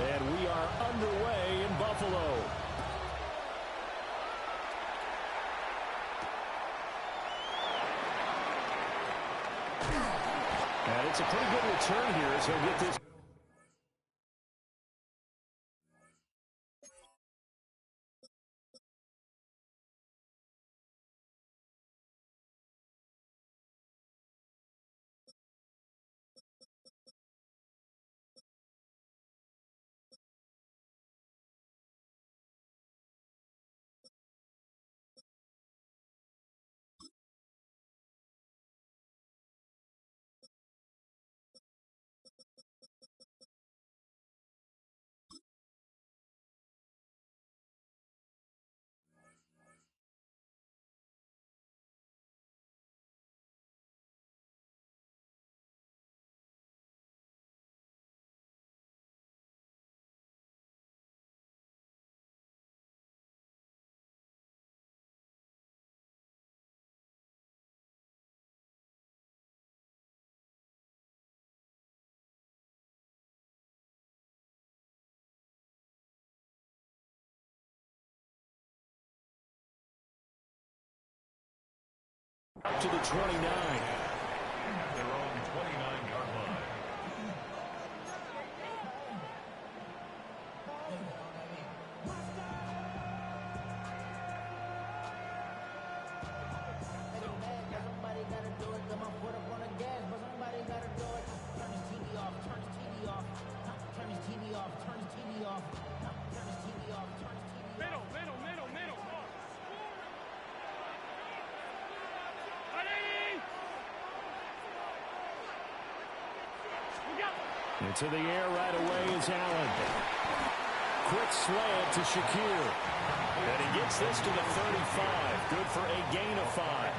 And we are underway in Buffalo. And it's a pretty good return here, so he'll get this. To the 29. Their own 29-yard line. Somebody gotta do it. Got my foot up on the gas, but somebody gotta do it. Turn his TV off. Turn his TV off. Turn his TV off. Turn his TV off. Turn his TV off. Turn his TV off. Middle. Into the air right away is Allen. Quick slant to Shakir. And he gets this to the 35. Good for a gain of 5.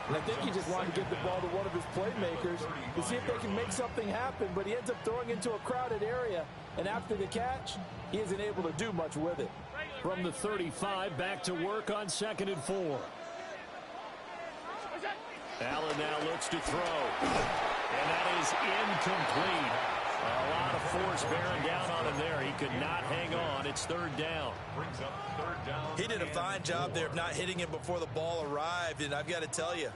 And I think he just wanted to get the ball to one of his playmakers to see if they can make something happen, but he ends up throwing into a crowded area. And after the catch, he isn't able to do much with it. From the 35, back to work on 2nd and 4. Allen now looks to throw. And that is incomplete. A lot of force bearing down on him there. He could not hang on. It's 3rd down. Brings up 3rd down. He did a fine job there of not hitting him before the ball arrived. And I've got to tell you,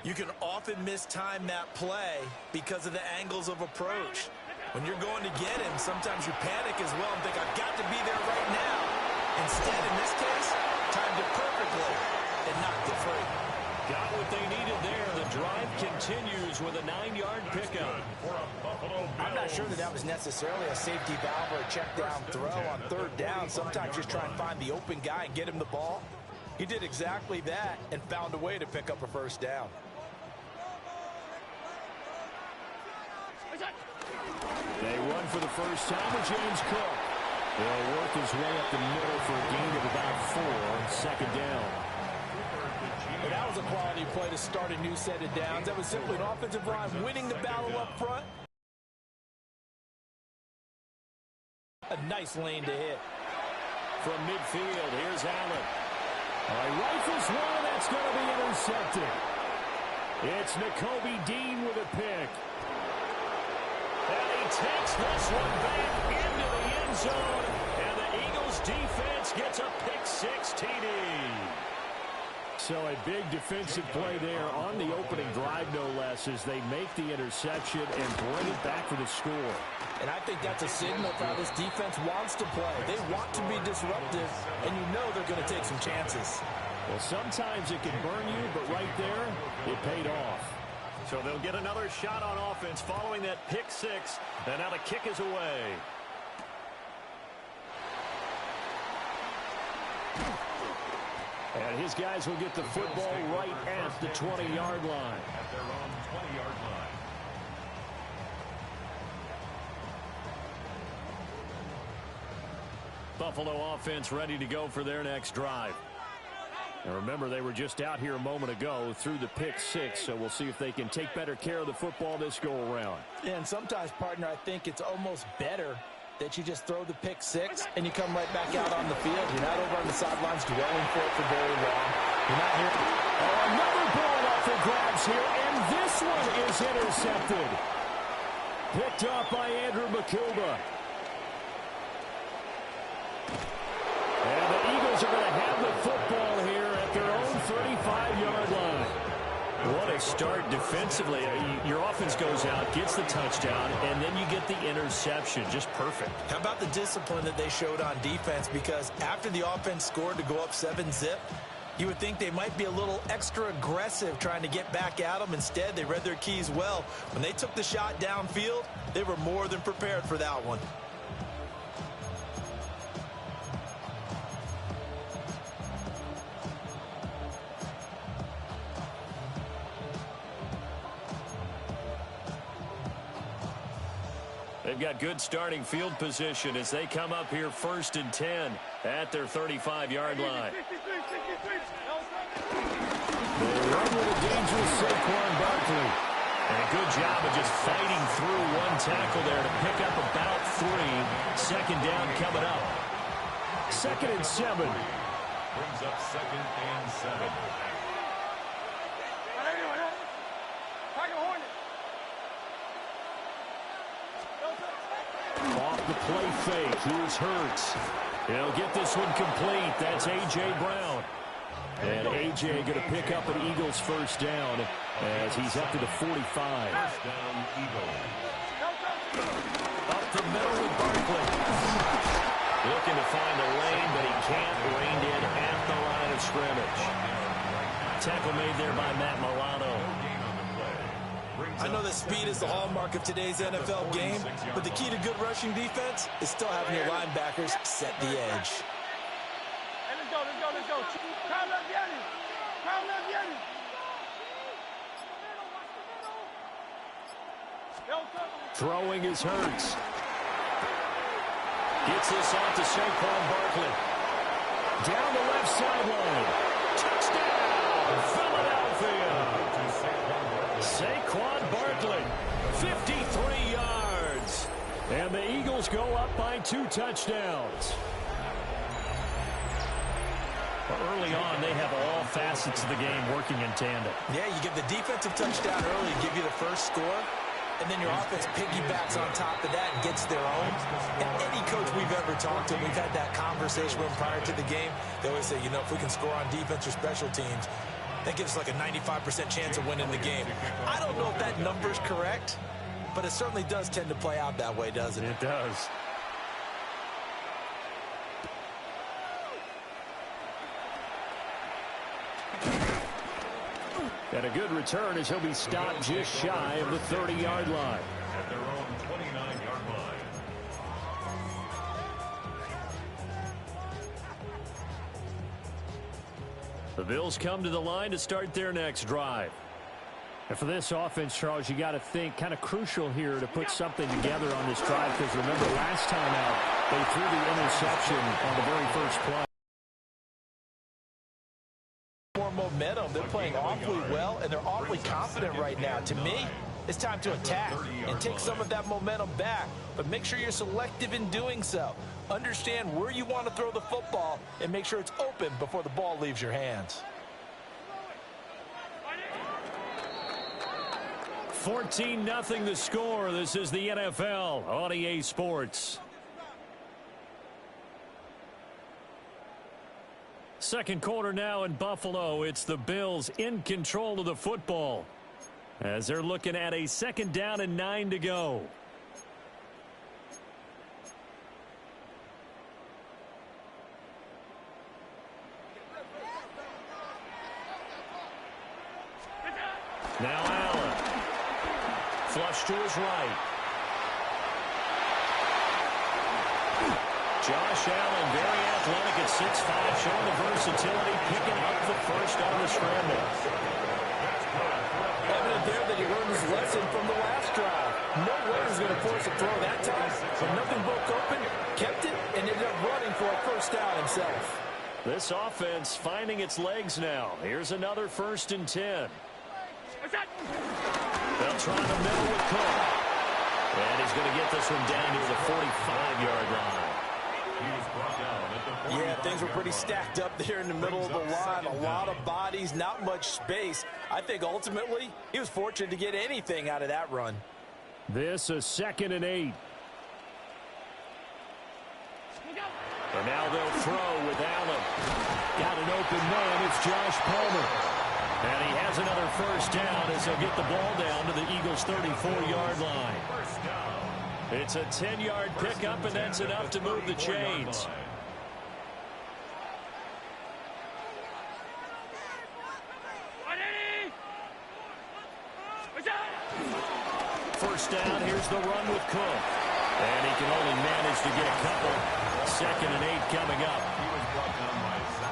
you can often mistime that play because of the angles of approach. When you're going to get him, sometimes you panic as well and think, I've got to be there right now. Instead, in this case, timed it perfectly and knocked it free. Got what they needed there. The drive continues with a 9-yard pickup. I'm not sure that was necessarily a safety valve or a check down throw on 3rd down. Sometimes just try and find the open guy and get him the ball. He did exactly that and found a way to pick up a 1st down. They run for the first time with James Cook. They'll work his way up the middle for a gain of about 4. 2nd down. But that was a quality play to start a new set of downs. That was simply an offensive line winning the battle up front. A nice lane to hit. From midfield, here's Allen. He rifles one, that's going to be intercepted. It's Nakobe Dean with a pick. And he takes this one back into the end zone. And the Eagles defense gets a pick 6 TD. So a big defensive play there on the opening drive, no less, as they make the interception and bring it back for the score. And I think that's a signal for how this defense wants to play. They want to be disruptive, and you know they're going to take some chances. Well, sometimes it can burn you, but right there, it paid off. So they'll get another shot on offense following that pick 6, and now the kick is away. And his guys will get the football right at the 20-yard line. At their own 20-yard line. Buffalo offense ready to go for their next drive. And remember, they were just out here a moment ago through the pick 6, so we'll see if they can take better care of the football this go-around. Yeah, and sometimes, partner, I think it's almost better that you just throw the pick 6 and you come right back out on the field. You're not over on the sidelines dwelling for it for very long. You're not here. Oh, another ball up for grabs here, and this one is intercepted. Picked up by Andrew McCuba. Eagles are going to have the football here at their own 35-yard line. What a start defensively. Your offense goes out, gets the touchdown, and then you get the interception. Just perfect. How about the discipline that they showed on defense? Because after the offense scored to go up 7-zip, you would think they might be a little extra aggressive trying to get back at them. Instead, they read their keys well. When they took the shot downfield, they were more than prepared for that one. They've got good starting field position as they come up here 1st and 10 at their 35-yard line. They run with a dangerous Saquon Barkley. And a good job of just fighting through one tackle there to pick up about 3. 2nd down coming up. 2nd and 7. Brings up 2nd and 7. Off the play fake. Here's Hurts. He'll get this one complete. That's A.J. Brown. And A.J. going to pick up an Eagles 1st down as he's up to the 45. 1st down, Eagles. Up the middle with Barkley. Looking to find a lane, but he can't. Reined in at the line of scrimmage. Tackle made there by Matt Milano. I know that speed is the hallmark of today's NFL game, but the key to good rushing defense is still having your linebackers set the edge. Hey, let's go, let's go, let's go. Come up, Yanni. Come up, Yanni. Throwing is Hurts. Gets this off to Saquon Barkley. Down the left sideline. Touchdown, Philadelphia. Saquon Barkley, 53 yards. And the Eagles go up by 2 touchdowns. Early on, they have all facets of the game working in tandem. Yeah, you get the defensive touchdown early, give you the first score, and then your offense piggybacks on top of that and gets their own. And any coach we've ever talked to, we've had that conversation with them prior to the game. They always say, you know, if we can score on defense or special teams, that gives us like a 95% chance of winning the game. I don't know if that number's correct, but it certainly does tend to play out that way, doesn't it? It does. And a good return as he'll be stopped just shy of the 30-yard line. At their own 29-yard line. The Bills come to the line to start their next drive. And for this offense, Charles, you got to think kind of crucial here to put something together on this drive, because remember last time out, they threw the interception on the very first play. More momentum. They're playing awfully well, and they're awfully confident right now. To me, it's time to attack and take some of that momentum back, but make sure you're selective in doing so. Understand where you want to throw the football and make sure it's open before the ball leaves your hands. 14-0 the score. This is the NFL on EA Sports. Second quarter now in Buffalo. It's the Bills in control of the football as they're looking at a 2nd down and 9 to go. Now Allen. Flush to his right. Josh Allen, very athletic at 6'5", showing the versatility, picking up the first on the scramble. Evident there that he learned his lesson from the last drive. No way he was going to force a throw that time, but nothing broke open, kept it, and ended up running for a 1st down himself. This offense finding its legs now. Here's another 1st and 10. They'll try the middle with Cook. And he's going to get this one down to the 45-yard line. Yeah, things were pretty stacked up there in the middle of the line. A lot of bodies, not much space. I think ultimately he was fortunate to get anything out of that run. This is 2nd and 8. And now they'll throw with Allen. Got an open man. It's Josh Palmer. And he has another first down as they'll get the ball down to the Eagles' 34-yard line. It's a 10-yard pickup, and that's enough to move the chains. First down, here's the run with Cook. And he can only manage to get a couple. 2nd and 8 coming up.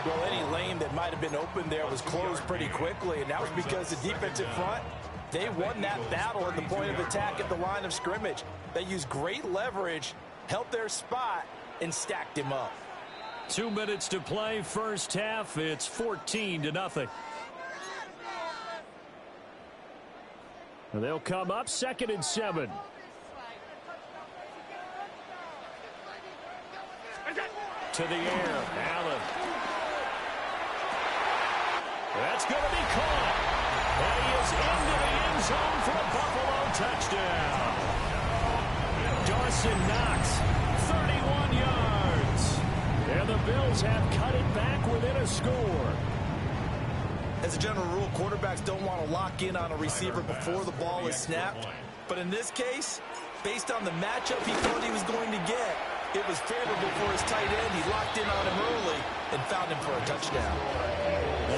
Well, any lane that might have been open there was closed pretty quickly, and that was because the defensive front, they won that battle at the point of attack at the line of scrimmage. They used great leverage, held their spot, and stacked him up. 2 minutes to play, first half. It's 14-0. They'll come up 2nd and 7. To the air, Allen. That's going to be caught. And he is into the end zone for a Buffalo touchdown. Dawson Knox, 31 yards. And the Bills have cut it back within a score. As a general rule, quarterbacks don't want to lock in on a receiver before the ball is snapped. But in this case, based on the matchup he thought he was going to get, it was favorable for his tight end. He locked in on him early and found him for a touchdown.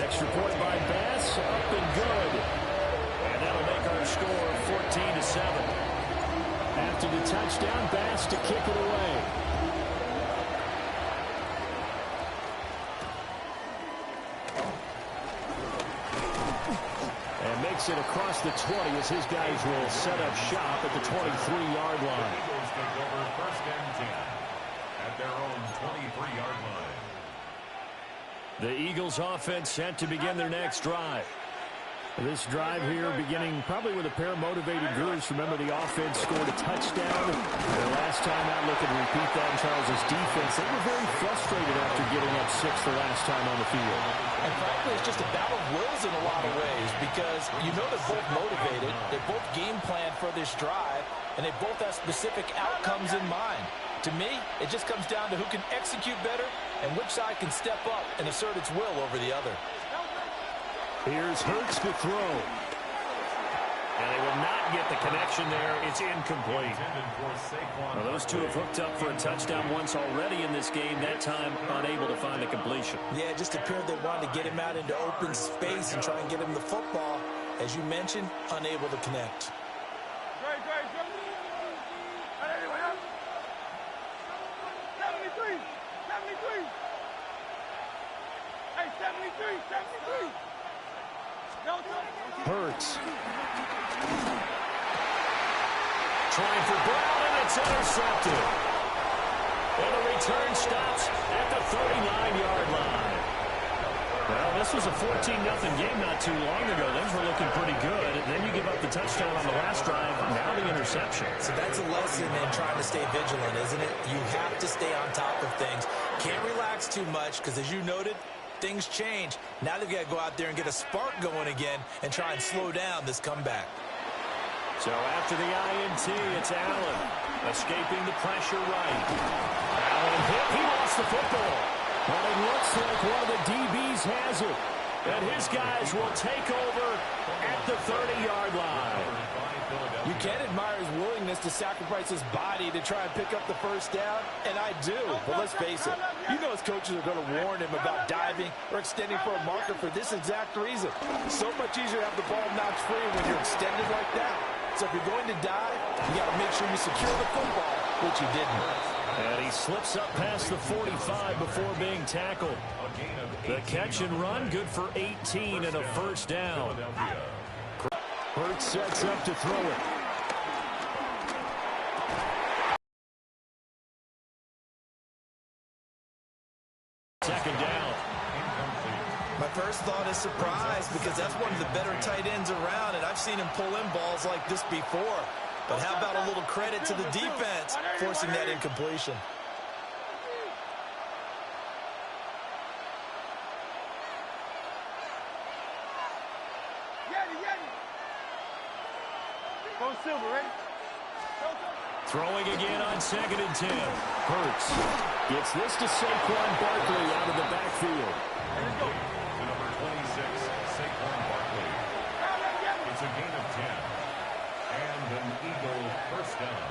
Extra point by Bass, up and good. And that'll make our score 14-7. After the touchdown, Bass to kick it away. And makes it across the 20 as his guys will set up shop at the 23-yard line. Eagles take over 1st and 10 at their own 23-yard line. The Eagles offense set to begin their next drive. This drive here beginning probably with a pair of motivated groups. Remember, the offense scored a touchdown. The last time out, looking to repeat that in Charles' defense. They were very frustrated after getting up 6 the last time on the field. And frankly, it's just a battle of wills in a lot of ways because you know they're both motivated. They both game plan for this drive, and they both have specific outcomes in mind. To me, it just comes down to who can execute better and which side can step up and assert its will over the other. Here's Hurts to throw. And they will not get the connection there. It's incomplete. Well, those two have hooked up for a touchdown once already in this game. That time, unable to find a completion. Yeah, it just appeared they wanted to get him out into open space and try and get him the football. As you mentioned, unable to connect. Hurts. Trying for Brown, and it's intercepted. And the return stops at the 39-yard line. Well, this was a 14-0 game not too long ago. Things were looking pretty good. And then you give up the touchdown on the last drive. Now the interception. So that's a lesson in trying to stay vigilant, isn't it? You have to stay on top of things. Can't relax too much because, as you noted, things change. Now they've got to go out there and get a spark going again and try and slow down this comeback. So after the INT, it's Allen escaping the pressure right. Allen hit. He lost the football. But it looks like one of the DBs has it. And his guys will take over at the 30-yard line. You can admire his willingness to sacrifice his body to try and pick up the first down, and I do. But let's face it, you know his coaches are going to warn him about diving or extending for a marker for this exact reason. So much easier to have the ball knocked free when you're extended like that. So if you're going to dive, you got to make sure you secure the football, which he didn't. And he slips up past the 45 before being tackled. The catch and run, good for 18 and a first down. Hurts sets up to throw it. Second down. My first thought is surprise because that's one of the better tight ends around, and I've seen him pull in balls like this before. But how about a little credit to the defense forcing that incompletion? Go Silver, ready? Throwing again on 2nd and 10. Hurts. Gets this to Saquon Barkley out of the backfield. To number 26, Saquon Barkley. It's a gain of 10. And an Eagle first down.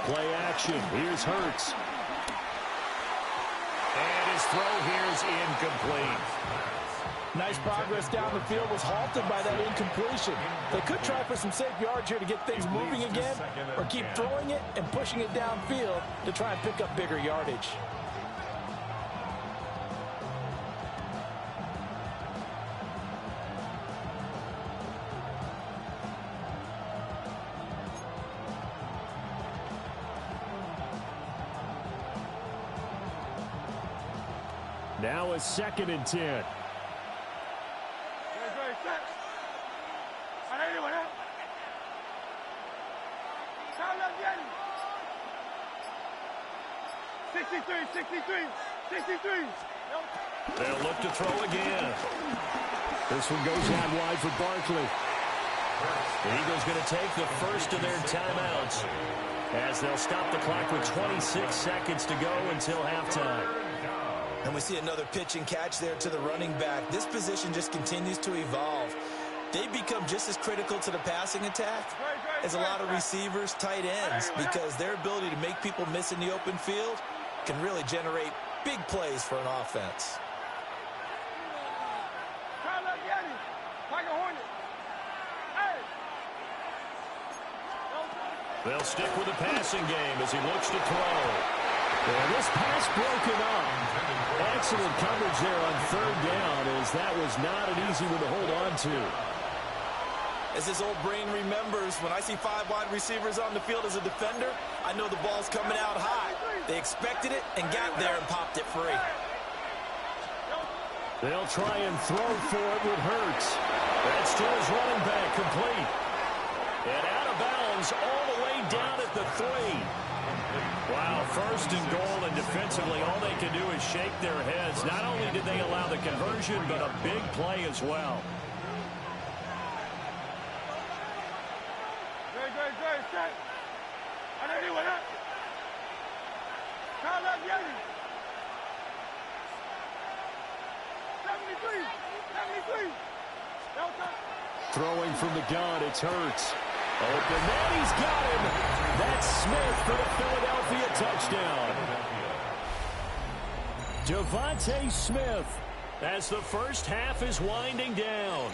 Play action. Here's Hurts. And his throw here's incomplete. Nice progress down the field was halted by that incompletion. They could try for some safe yards here to get things moving again, or keep throwing it and pushing it downfield to try and pick up bigger yardage. Now a 2nd and 10. They'll look to throw again. This one goes out wide for Barkley. The Eagles going to take the first of their timeouts as they'll stop the clock with 26 seconds to go until halftime. And we see another pitch and catch there to the running back. This position just continues to evolve. They become just as critical to the passing attack as a lot of receivers, tight ends, because their ability to make people miss in the open field can really generate big plays for an offense. They'll stick with the passing game as he looks to throw. And this pass broken up. Excellent coverage there on 3rd down, as that was not an easy one to hold on to. As this old brain remembers, when I see 5 wide receivers on the field as a defender, I know the ball's coming out high. They expected it and got there and popped it free. They'll try and throw for it with Hurts. That's to his running back, complete. And out of bounds all the way down at the 3. Wow, 1st and goal, and defensively all they can do is shake their heads. Not only did they allow the conversion, but a big play as well. Throwing from the gun, it's Hurts. Open man, he's got him. That's Smith for the Philadelphia touchdown. Devontae Smith as the first half is winding down.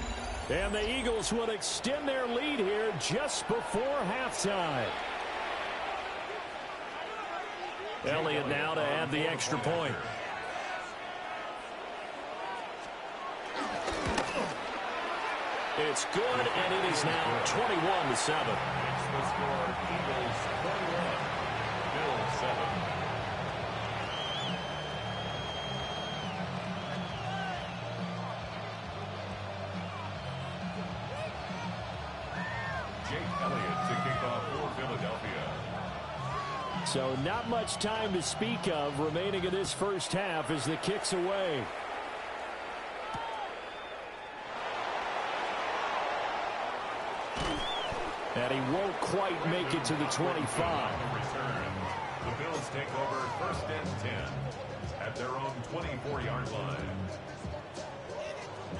And the Eagles will extend their lead here just before halftime. Elliott now to add the extra point. It's good, and it is now 21-7. It's the score, Eagles 21, Bills 7. Jake Elliott to kick off for Philadelphia. So not much time to speak of remaining in this first half as the kick's away. And he won't quite make it to the 25. The Bills take over 1st and 10 at their own 24-yard line.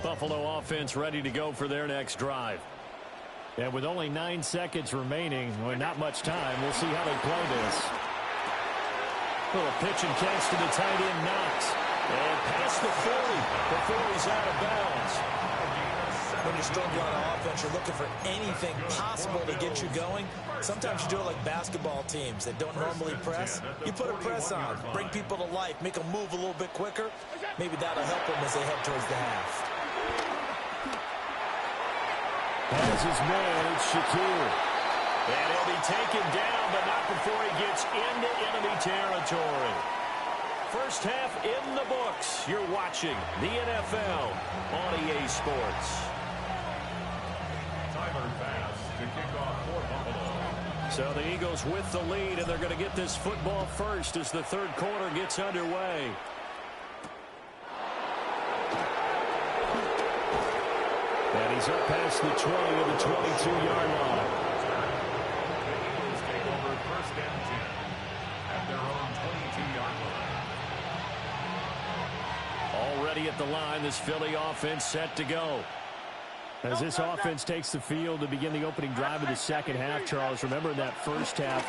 Buffalo offense ready to go for their next drive. And with only 9 seconds remaining, well, not much time, we'll see how they play this. Little pitch and catch to the tight end, Knox. And past the 40 before he's out of bounds. When you're struggling on offense, you're looking for anything possible to get you going. Sometimes you do it like basketball teams that don't normally press. You put a press on, bring people to life, make them move a little bit quicker. Maybe that'll help them as they head towards the half. Has his man, it's Shakir. And he'll be taken down, but not before he gets into enemy territory. First half in the books. You're watching the NFL on EA Sports. Tyler Bass to kick off for Buffalo. So the Eagles with the lead, and they're going to get this football first as the 3rd quarter gets underway. And he's up past the 20 to the 22-yard line. The Eagles take over 1st and 10. the line. This Philly offense set to go. As this offense takes the field to begin the opening drive of the second half, Charles, remember that first half,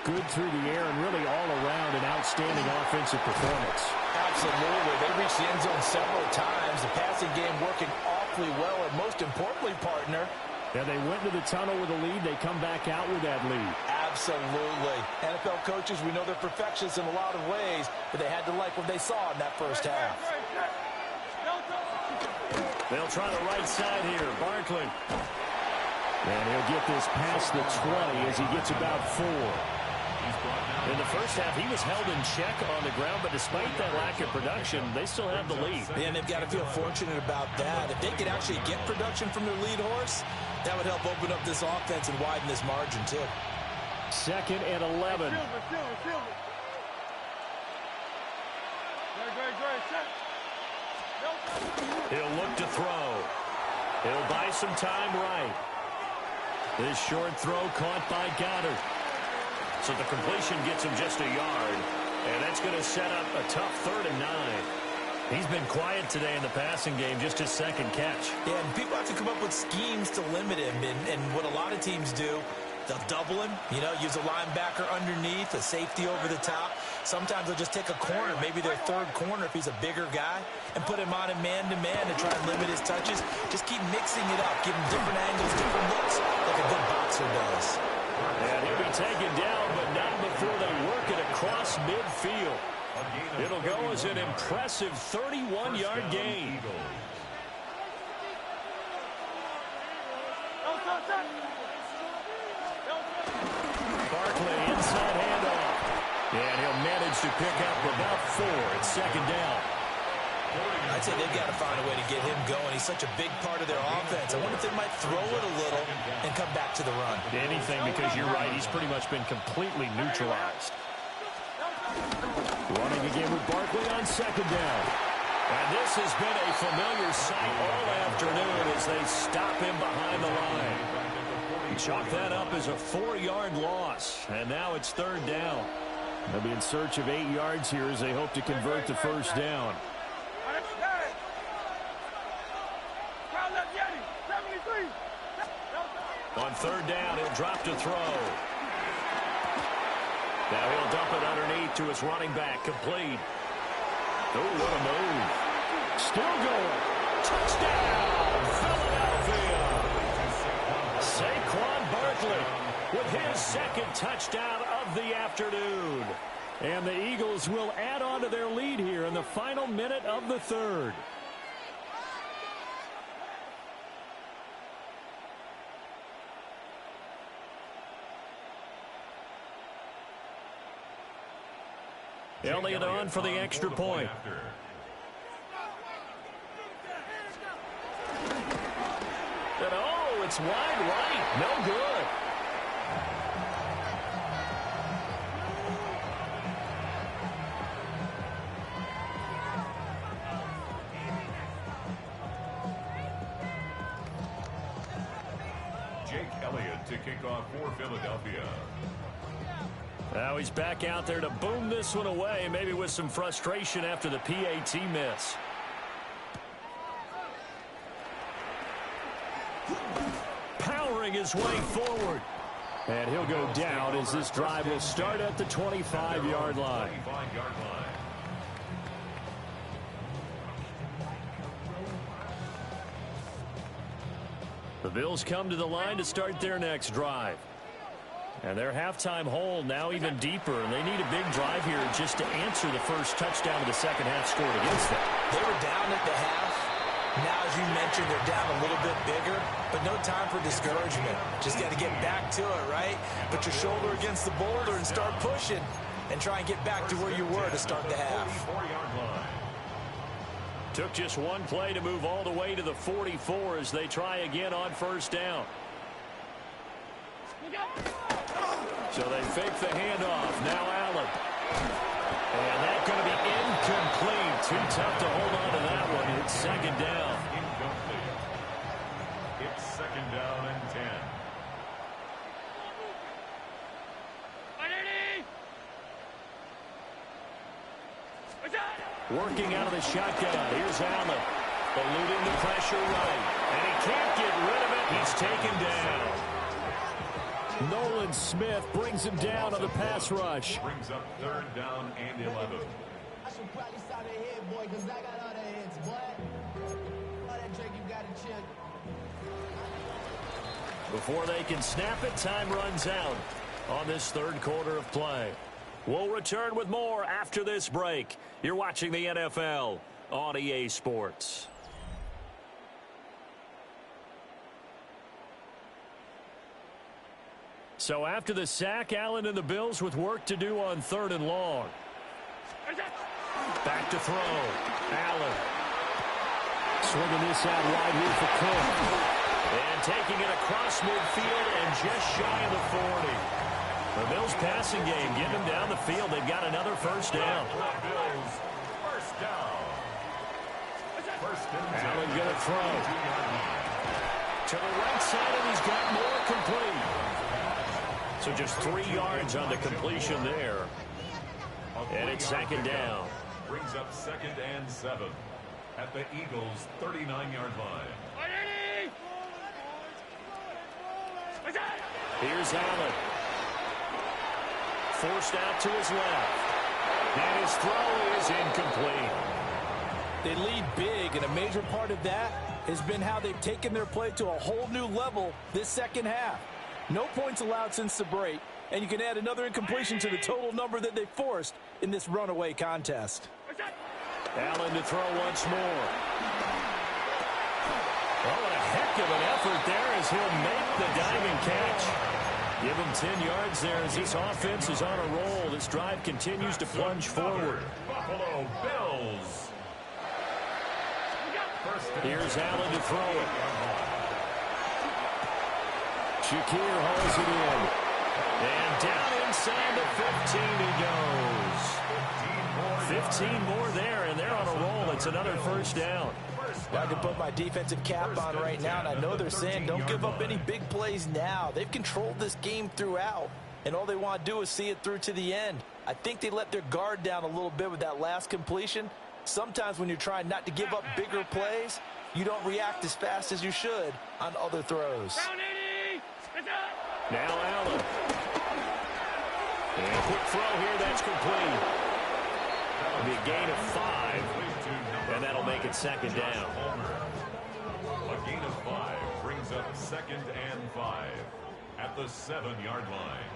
good through the air and really all around an outstanding offensive performance. Absolutely. They reached the end zone several times. The passing game working awfully well, and most importantly, partner, yeah, they went to the tunnel with a lead. They come back out with that lead. Absolutely. NFL coaches, we know they're perfectionists in a lot of ways, but they had to like what they saw in that first half. They'll try the right side here. Barkley. And he'll get this past the 20 as he gets about 4. In the first half, he was held in check on the ground, but despite that lack of production, they still have the lead. And they've got to feel fortunate about that. If they could actually get production from their lead horse, that would help open up this offense and widen this margin, too. 2nd and 11. He'll look to throw. He'll buy some time right. This short throw caught by Goddard. So the completion gets him just a yard. And that's going to set up a tough 3rd and 9. He's been quiet today in the passing game, just his 2nd catch. Yeah, and people have to come up with schemes to limit him. And what a lot of teams do, they'll double him, use a linebacker underneath, a safety over the top. Sometimes they'll just take a corner, maybe their 3rd corner if he's a bigger guy, and put him on a man-to-man to try and limit his touches. Just keep mixing it up, give him different angles, different looks, like a good boxer does. And he'll be taken down, but not before they work it across midfield. It'll go as an impressive 31-yard gain. Barkley, inside handoff. And he'll manage to pick up about 4. It's 2nd down. I'd say they've got to find a way to get him going. He's such a big part of their offense. I wonder if they might throw it a little and come back to the run. Anything, because you're right. He's pretty much been completely neutralized. Running again with Barkley on 2nd down. And this has been a familiar sight all afternoon as they stop him behind the line. Chalk that up as a 4-yard loss. And now it's 3rd down. They'll be in search of 8 yards here as they hope to convert the 1st down. On 3rd down, he'll drop to throw. Now he'll dump it underneath to his running back, complete. Oh, what a move. Still going. Touchdown, Philadelphia. Saquon Barkley with his 2nd touchdown of the afternoon. And the Eagles will add on to their lead here in the final minute of the 3rd. Elliott on for the extra point. And oh, it's wide right. No good. Jake Elliott to kick off for Philadelphia. Now he's back out there to boom this one away, maybe with some frustration after the PAT miss. Powering his way forward. And he'll go down as this drive will start at the 25-yard line. The Bills come to the line to start their next drive. And their halftime hole now even deeper, and they need a big drive here just to answer the first touchdown of the second half scored against them. They were down at the half. Now, as you mentioned, they're down a little bit bigger, but no time for discouragement. Just got to get back to it, right? Put your shoulder against the boulder and start pushing and try and get back to where you were to start the half. Took just one play to move all the way to the 44 as they try again on 1st down. So they fake the handoff. Now Allen. And that's going to be incomplete. Too tough to hold on to that one. It's 2nd down. Incomplete. It's 2nd down and 10. Working out of the shotgun. Here's Allen. Eluding the pressure right. And he can't get rid of it. He's taken down. Nolan Smith brings him down on the pass rush. Brings up 3rd down and 11. I should probably stop it here, boy, because I got all the hits, boy. All that Drake, you got to chill. Before they can snap it, time runs out on this 3rd quarter of play. We'll return with more after this break. You're watching the NFL on EA Sports. So after the sack, Allen and the Bills with work to do on 3rd and long. Back to throw. Allen. Swinging this out wide here for Cook. And taking it across midfield and just shy of the 40. The Bills passing game getting them down the field. They've got another 1st down. Bills, 1st down. Allen going to throw. To the right side, and he's got more complete. So just 3 yards on the completion there. And it's 2nd down. Brings up 2nd and 7 at the Eagles' 39-yard line. Here's Allen. Forced out to his left. And his throw is incomplete. They lead big, and a major part of that has been how they've taken their play to a whole new level this 2nd half. No points allowed since the break, and you can add another incompletion to the total number that they forced in this runaway contest. Allen to throw once more. Oh, what a heck of an effort there as he'll make the diving catch. Give him 10 yards there as this offense is on a roll. This drive continues to plunge forward. Buffalo Bills. Here's Allen to throw it. Shakir hauls it in. And down inside the 15 he goes. 15 more there, and they're on a roll. It's another 1st down. I can put my defensive cap on right now, and I know they're saying don't give up any big plays now. They've controlled this game throughout, and all they want to do is see it through to the end. I think they let their guard down a little bit with that last completion. Sometimes when you're trying not to give up bigger plays, you don't react as fast as you should on other throws. Now Allen. And a quick throw here, that's complete. That'll be a gain of 5, and that'll make it 2nd down. A gain of 5 brings up 2nd and 5 at the 7-yard line.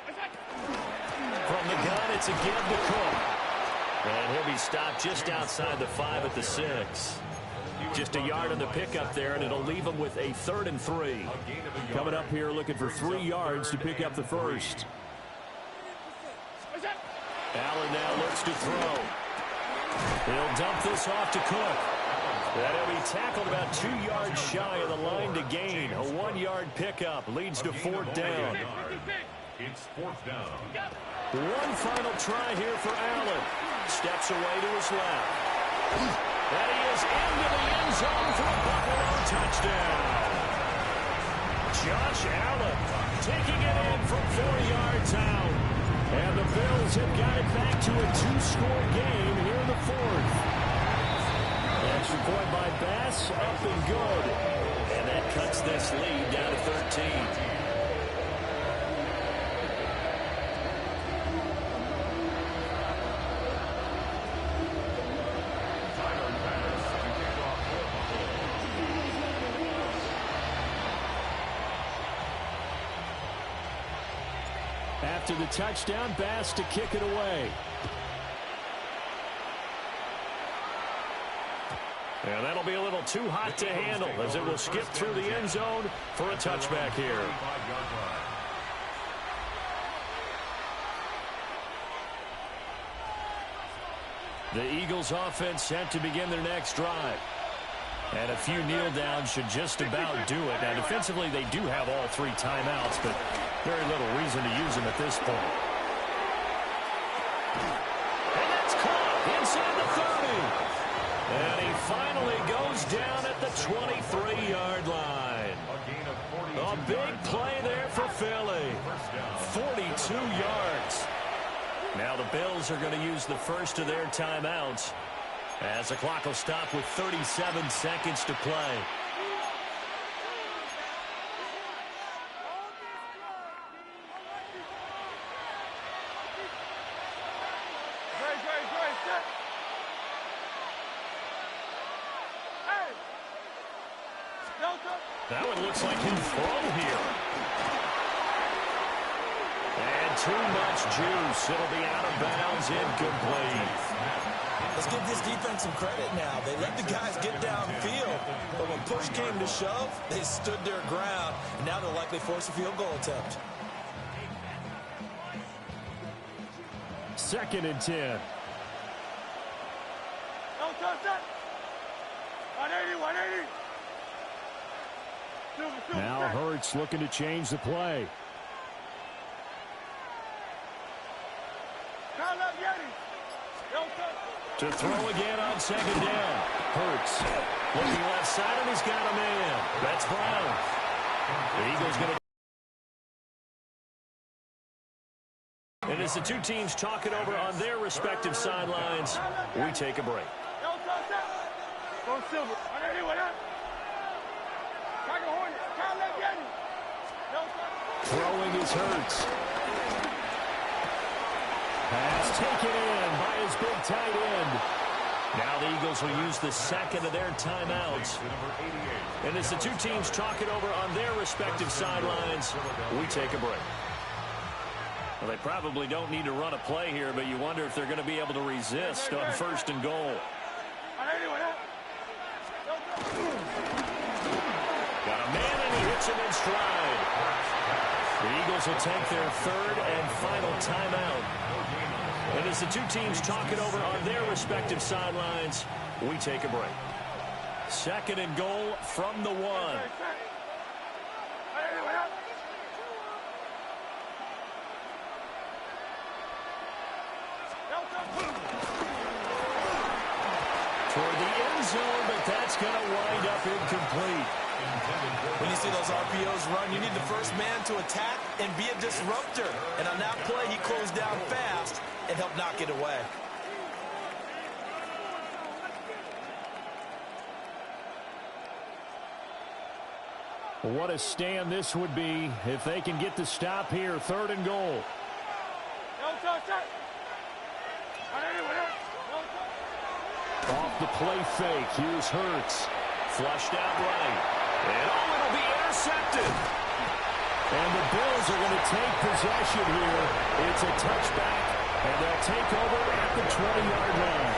From the gun, it's a give to Cook. And he'll be stopped just outside the 5 at the 6. Just a yard on the pickup there, and it'll leave him with a 3rd and 3. Coming up here looking for 3 yards to pick up the 1st. Allen now looks to throw. He'll dump this off to Cook. That'll be tackled about 2 yards shy of the line to gain. A 1-yard pickup leads to 4th down. It's 4th down. One final try here for Allen. Steps away to his left. And he is into the end zone for a Buffalo touchdown. Josh Allen taking it in from 4 yards out. And the Bills have got it back to a 2-score game here in the 4th. Extra point by Bass, up and good. And that cuts this lead down to 13. After the touchdown, Bass to kick it away. And that'll be a little too hot to handle as it will skip through the end zone for a touchback here. The Eagles offense set to begin their next drive. And a few kneel downs should just about do it. Now, defensively, they do have all 3 timeouts, but very little reason to use them at this point. And that's caught inside the 30. And he finally goes down at the 23-yard line. A big play there for Philly. 42 yards. Now the Bills are going to use the first of their timeouts as the clock will stop with 37 seconds to play. That one looks like he'll throw here. And too much juice. It'll be out of bounds, incomplete. Let's give this defense some credit now. They let the guys get downfield, but when push came to shove, they stood their ground, and now they'll likely force a field goal attempt. 2nd and 10. No touch that. 180, 180. Now Hurts looking to change the play. To throw again on 2nd down. Hurts looking left side, and he's got a man. That's Brown. The Eagles going to... And as the two teams talk it over on their respective sidelines, we take a break. Go Silver. Throwing is Hurts. Pass taken in by his big tight end. Now the Eagles will use the second of their timeouts. And as the two teams talk it over on their respective sidelines, we take a break. Well, they probably don't need to run a play here, but you wonder if they're going to be able to resist on 1st and goal. Got a man, and he hits him in stride. The Eagles will take their 3rd and final timeout. And as the two teams talk it over on their respective sidelines, we take a break. 2nd and goal from the 1. Toward the end zone, but that's going to wind up incomplete. When you see those RPOs run, you need the first man to attack and be a disruptor. And on that play, he closed down fast and helped knock it away. What a stand this would be if they can get the stop here. 3rd and goal. Off the play fake. Here's Hurts. Flushed out right. And it'll be intercepted. And the Bills are going to take possession here. It's a touchback, and they'll take over at the 20-yard line.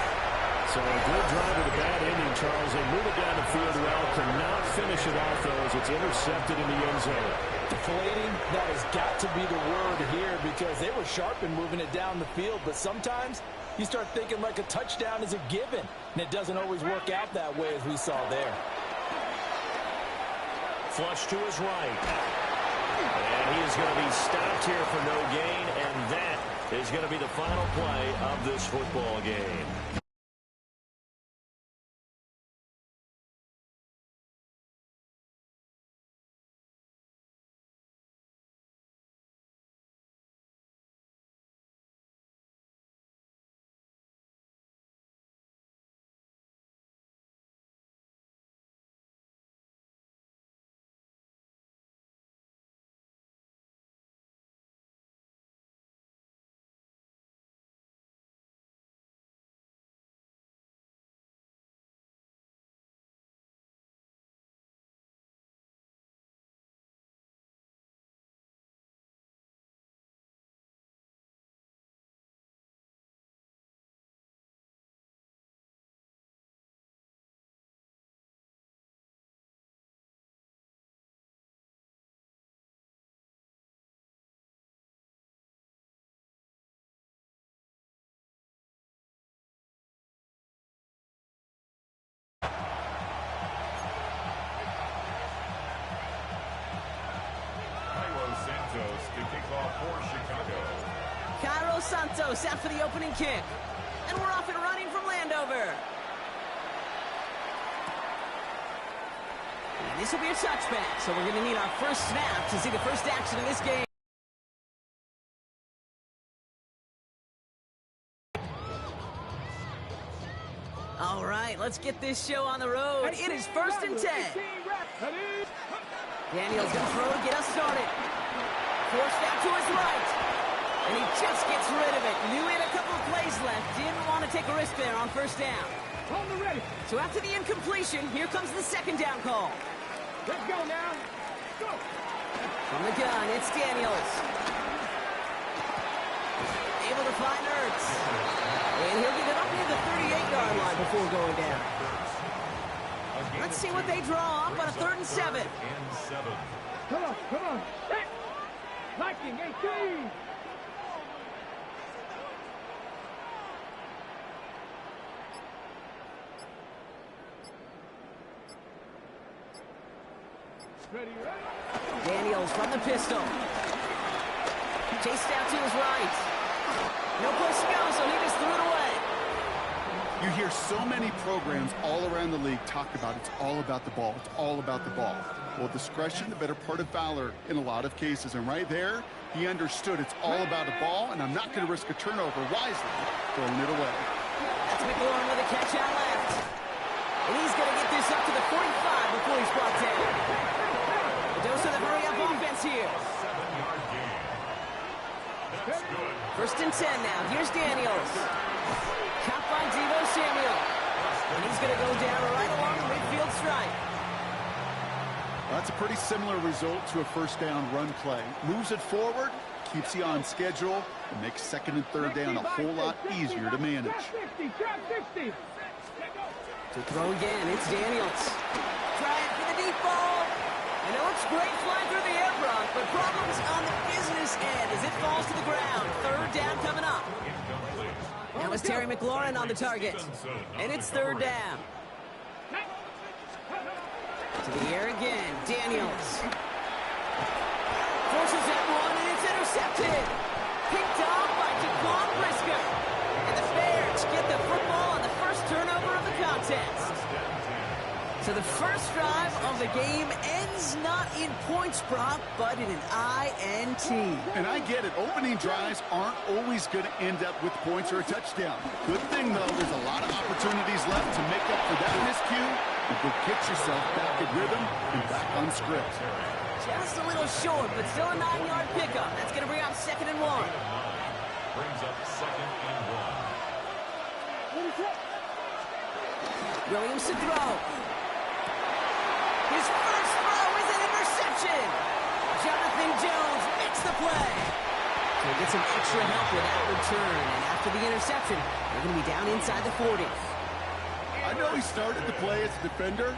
So a good drive with a bad ending, Charles. They move it down the field well, cannot finish it off, though, as it's intercepted in the end zone. Deflating, that has got to be the word here, because they were sharp in moving it down the field, but sometimes you start thinking like a touchdown is a given, and it doesn't always work out that way, as we saw there. Flush to his right. And he is going to be stopped here for no gain, and that is going to be the final play of this football game. Santos out for the opening kick. And we're off and running from Landover. And this will be a touchback, so we're going to need our first snap to see the first action in this game. All right, let's get this show on the road. It is 1st and 10. Daniels going to throw to get us started. Forced out to his right. And he just gets rid of it. Knew he had a couple of plays left. Didn't want to take a risk there on 1st down. So after the incompletion, here comes the 2nd down call. Let's go now. Go. From the gun, it's Daniels. Able to find Ertz. And he'll get it up near the 38-yard line before going down. Let's see what they draw up on a 3rd and 7. Come on. Liking 18. Ready. Daniels from the pistol. Chased out to his right. No place to go, so he just threw it away. You hear so many programs all around the league talk about it's all about the ball. It's all about the ball. Well, discretion, the better part of valor in a lot of cases. And right there, he understood it's all about the ball, and I'm not going to risk a turnover wisely, throwing it away. That's McLaurin with a catch out left. And he's going to get this up to the 45 before he's brought down. A dose of the hurry-up offense here. 1st and 10 now. Here's Daniels. Caught by Devo Samuel. And he's going to go down right along the midfield stripe. That's a pretty similar result to a 1st down run play. Moves it forward, keeps you on schedule, and makes 2nd and 3rd down a whole lot easier to manage. To throw again, it's Daniels. Trying for the deep ball. And it looks great flying through the air, Brock, but problems on the business end as it falls to the ground. 3rd down coming up. Now it's Terry McLaurin on the target. And it's 3rd down. To the air again, Daniels. Forces that one, and it's intercepted. Picked off by Jaquan Brisker. And the Bears get the football on the first turnover of the contest. So the first drive of the game ends not in points, Brock, but in an INT. And I get it. Opening drives aren't always going to end up with points or a touchdown. Good thing, though, there's a lot of opportunities left to make up for that miscue and go get yourself back in rhythm and back on script. Just a little short, but still a 9-yard pickup. That's going to bring up 2nd and 1. Brings up 2nd and 1. Williams to throw. His first throw is an interception. Jonathan Jones makes the play. So he gets some extra help with that return. And after the interception, they're going to be down inside the 40. I know he started the play as a defender.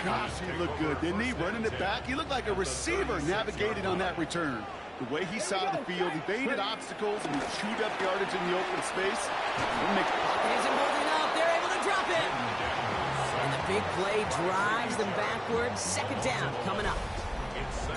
Gosh, he looked good, didn't he? Running it back. He looked like a receiver navigating on that return. The way he saw the field, he baited obstacles, and he chewed up yardage in the open space. Isn't holding up. They're able to drop it. And the big play drives them backwards. 2nd down coming up.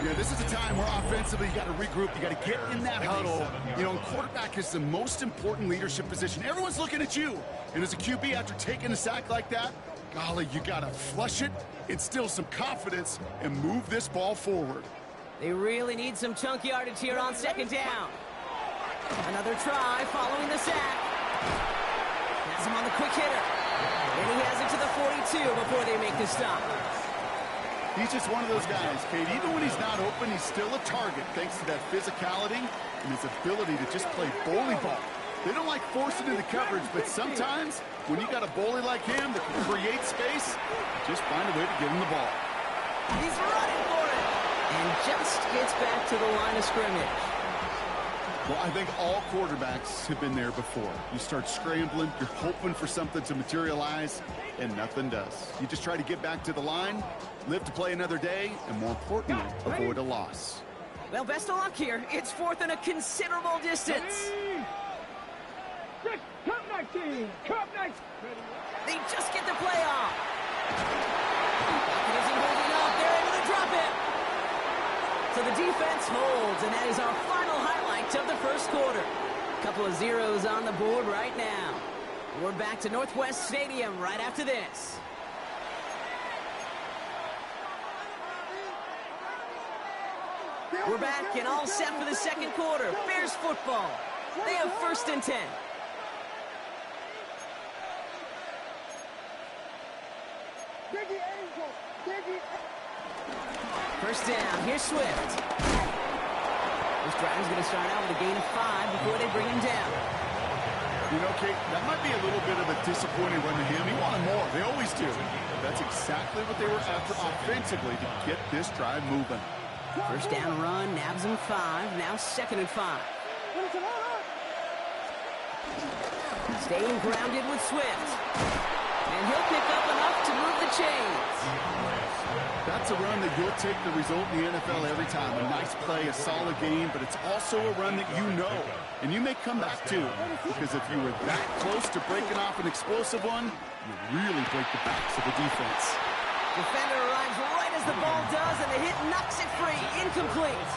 Yeah, this is a time where offensively you got to regroup. You got to get in that huddle. You know, and quarterback is the most important leadership position. Everyone's looking at you. And as a QB, after taking a sack like that, golly, you got to flush it, instill some confidence, and move this ball forward. They really need some chunk yardage here on 2nd down. Another try following the sack. Has him on the quick hitter. And he has it to the 42 before they make the stop. He's just one of those guys, Kate. Even when he's not open, he's still a target thanks to that physicality and his ability to just play bully ball. They don't like forcing into coverage, but sometimes when you got a bully like him that can create space, just find a way to give him the ball. He's running for it. And just gets back to the line of scrimmage. Well, I think all quarterbacks have been there before. You start scrambling, you're hoping for something to materialize, and nothing does. You just try to get back to the line, live to play another day, and more importantly, avoid a loss. Well, best of luck here. It's 4th and a considerable distance. Cup 19. They just get the play off. It isn't holding up. They're able to drop it. So the defense holds, and that is our final highlight of the first quarter. A couple of zeros on the board right now. We're back to Northwest Stadium right after this. We're back and all set for the second quarter. Bears football. They have 1st and 10. First down. Here's Swift. This drive is going to start out with a gain of 5 before they bring him down. You know, Kate, that might be a little bit of a disappointing run to him. He wanted more. They always do. That's exactly what they were after offensively to get this drive moving. First down run, nabs him 5. Now 2nd and 5. Staying grounded with Swift. And he'll pick up enough to move the chains. That's a run that you'll take the result in the NFL every time. A nice play, a solid game, but it's also a run that you know. And you may come back to, because if you were that close to breaking off an explosive one, you really break the backs of the defense. Defender arrives right as the ball does, and the hit knocks it free. Incomplete.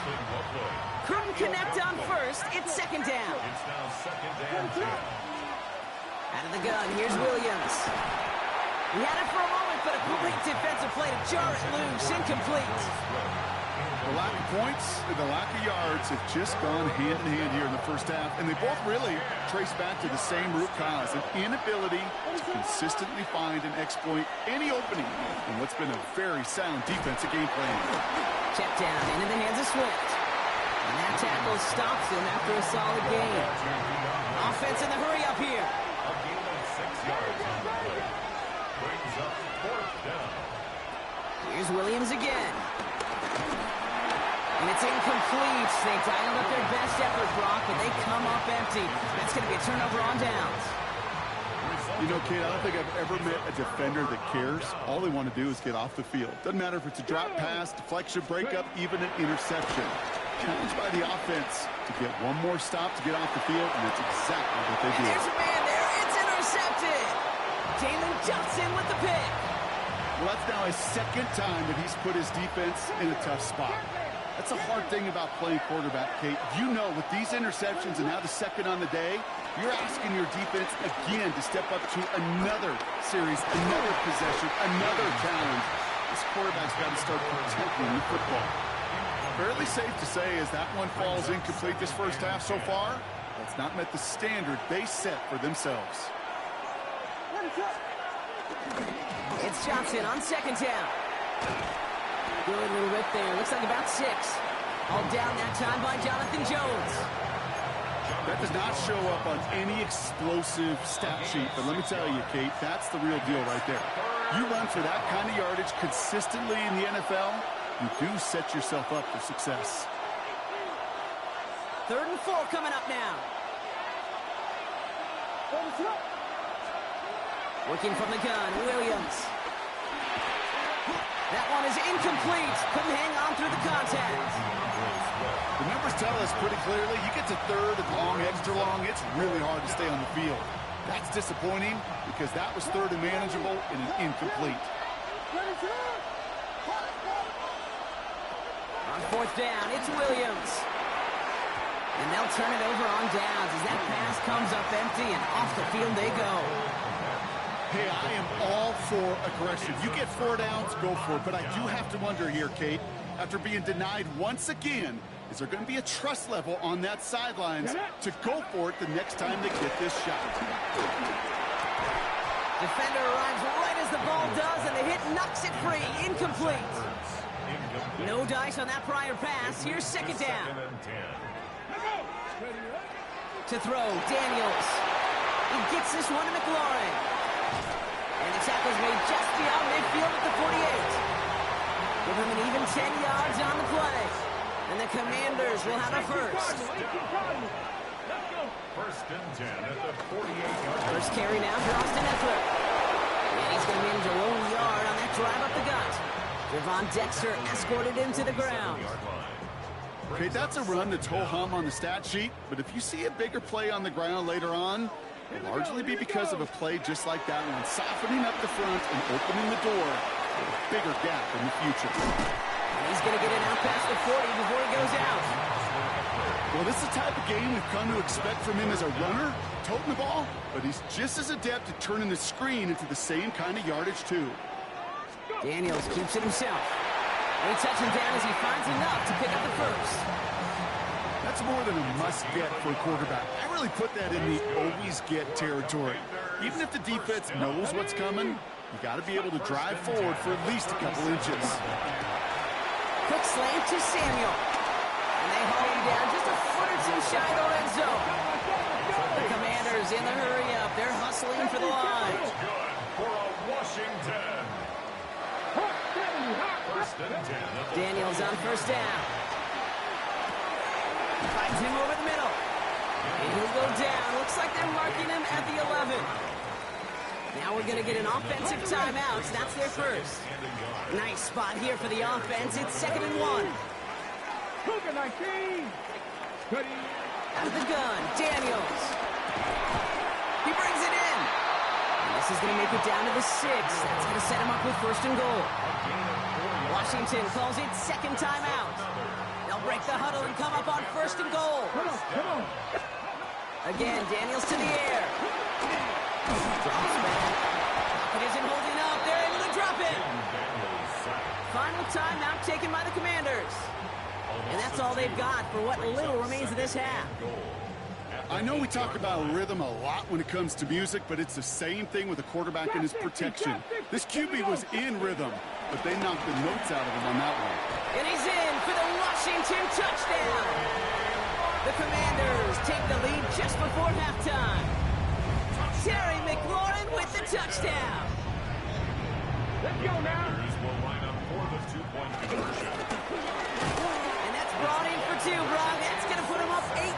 Couldn't connect on first. It's 2nd down. It's now 2nd and 10. Out of the gun, here's Williams. He had it for a moment, but a complete defensive play to jar it loose. Incomplete. The lack of points and the lack of yards have just gone hand in hand here in the first half, and they both really trace back to the same root cause, an inability to consistently find and exploit any opening in what's been a very sound defensive game plan. Check down into the hands of Swift. And that tackle stops him after a solid gain. Offense in the hurry up here. A gain of 6 yards on the play. Brings up 4th down. Here's Williams again. And it's incomplete. They dialed up their best effort, Brock, but they come up empty. That's going to be a turnover on downs. You know, Kate, I don't think I've ever met a defender that cares. All they want to do is get off the field. Doesn't matter if it's a drop pass, deflection, breakup, even an interception. Challenged by the offense to get one more stop to get off the field, and that's exactly what they do. There's a man there. It's intercepted. Jalen Johnson with the pick. Well, that's now his 2nd time that he's put his defense in a tough spot. That's a hard thing about playing quarterback, Kate. You know, with these interceptions and now the 2nd on the day, you're asking your defense again to step up to another series, another possession, another challenge. This quarterback's got to start protecting the football. Fairly safe to say as that one falls incomplete this first half so far, that's not met the standard they set for themselves. It's Johnson on 2nd down. Good little rip there. Looks like about 6. All down that time by Jonathan Jones. That does not show up on any explosive stat sheet, but let me tell you, Kate, that's the real deal right there. You run for that kind of yardage consistently in the NFL, you do set yourself up for success. 3rd and 4 coming up now. Working from the gun, Williams. That one is incomplete. Couldn't hang on through the contact. The numbers tell us pretty clearly, you get to 3rd and long, extra long, it's really hard to stay on the field. That's disappointing because that was 3rd and manageable and an incomplete. On 4th down, it's Williams. And they'll turn it over on downs as that pass comes up empty and off the field they go. Hey, I am all for aggression. You get 4 downs, go for it. But I do have to wonder here, Kate, after being denied once again, is there going to be a trust level on that sidelines to go for it the next time they get this shot? Defender arrives right as the ball does, and the hit knocks it free. Incomplete. No dice on that prior pass. Here's 2nd down. To throw, Daniels. He gets this one to McLaurin. And the tackle's made just beyond midfield at the 48. Give him an even 10 yards on the play. And the Commanders will have a first. 1st and 10 at the 48-yard line. First carry now for Austin Eckler. And he's going to manage a lone yard on that drive up the gut. Javon Dexter escorted him to the ground. Okay, that's a run that's ho-hum on the stat sheet, but if you see a bigger play on the ground later on, it'll largely be because of a play just like that one, softening up the front and opening the door for a bigger gap in the future. And he's going to get it out past the 40 before he goes out. Well, this is the type of game we've come to expect from him as a runner, toting the ball, but he's just as adept at turning the screen into the same kind of yardage, too. Daniels keeps it himself. They touch him down as he finds enough to pick up the first. That's more than a must-get for a quarterback. I really put that in the always-get territory. Even if the defense knows what's coming, You got to be able to drive forward for at least a couple inches. Quick slant to Samuel. And they haul him down just a foot or two shy of the red zone. The Commanders in the hurry-up. They're hustling for the line. For a Washington. First and 10. Daniels on first down. Finds him over the middle. And he'll go down. Looks like they're marking him at the 11. Now we're going to get an offensive timeout. That's their first. Nice spot here for the offense. It's 2nd and 1. Out of the gun, Daniels. He brings it in. And this is going to make it down to the 6. That's going to set him up with 1st and goal. Washington calls it 2nd timeout. They'll break the huddle and come up on 1st and goal. Come on. Again, Daniels to the air. Drops back. It isn't holding up. They're able to drop it. Final timeout taken by the Commanders. And that's all they've got for what little remains of this half. I know we talk about rhythm a lot when it comes to music, but it's the same thing with a quarterback and his protection. This QB was in rhythm, but they knocked the notes out of him on that one. And he's in for the Washington touchdown. The Commanders take the lead just before halftime. Terry McLaurin with the touchdown. Let's go now. Will line up for the 2-point conversion. And that's brought in for 2, Brock. That's going to put him up 8-0.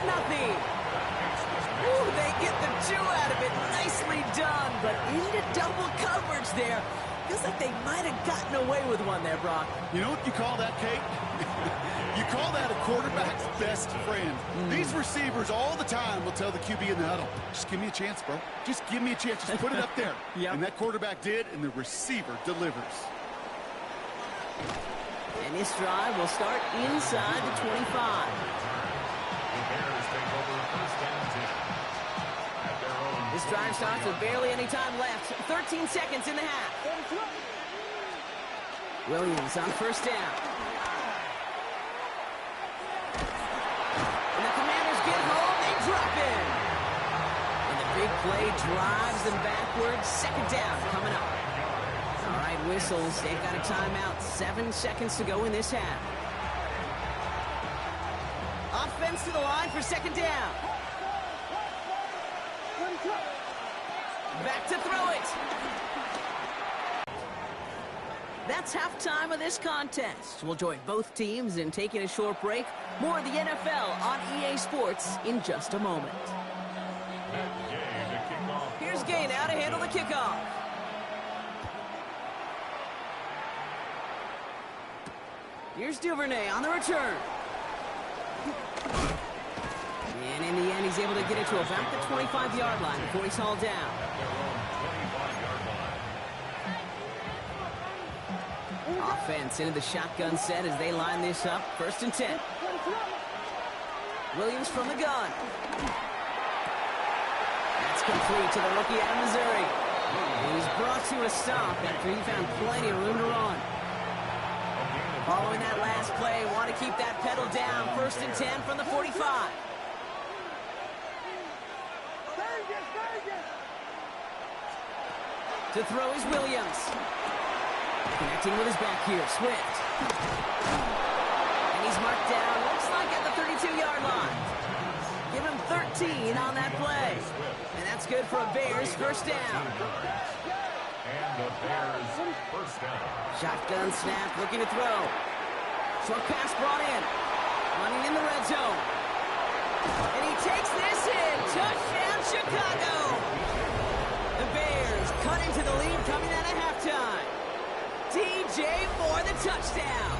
Ooh, they get the 2 out of it. Nicely done, but into double coverage there. Feels like they might have gotten away with one there, Brock. You know what you call that, Kate? You call that a quarterback's best friend. These receivers all the time will tell the QB in the huddle, just give me a chance, bro. Just give me a chance. Just put it up there. Yep. And that quarterback did, and the receiver delivers. And this drive will start inside the 25. The Bears take over 1st and 10. At their own. This drive starts with barely any time left. 13 seconds in the half. Williams on 1st down. And the Commanders get home. They drop in. And the big play drives them backwards. 2nd down coming up. All right, whistles. They've got a timeout. 7 seconds to go in this half. Offense to the line for 2nd down. Back to throw it. That's halftime of this contest. We'll join both teams in taking a short break. More of the NFL on EA Sports in just a moment. Here's Gay now to handle the kickoff. Here's Duvernay on the return. And in the end, he's able to get it to about the 25-yard line before he's hauled down. Offense into the shotgun set as they line this up. 1st and 10. Williams from the gun. That's complete to the rookie out of Missouri. And he's brought to a stop after he found plenty of room to run. Following that last play, want to keep that pedal down. 1st and 10 from the 45. To throw is Williams. Connecting with his back here, Swift. And he's marked down, looks like at the 32-yard line. Give him 13 on that play. And that's good for a Bears 1st down. And the Bears 1st down. Shotgun snap, looking to throw. Short pass brought in. Running in the red zone. And he takes this in. Touchdown, Chicago. The Bears cut into the lead coming out of halftime. DJ for the touchdown.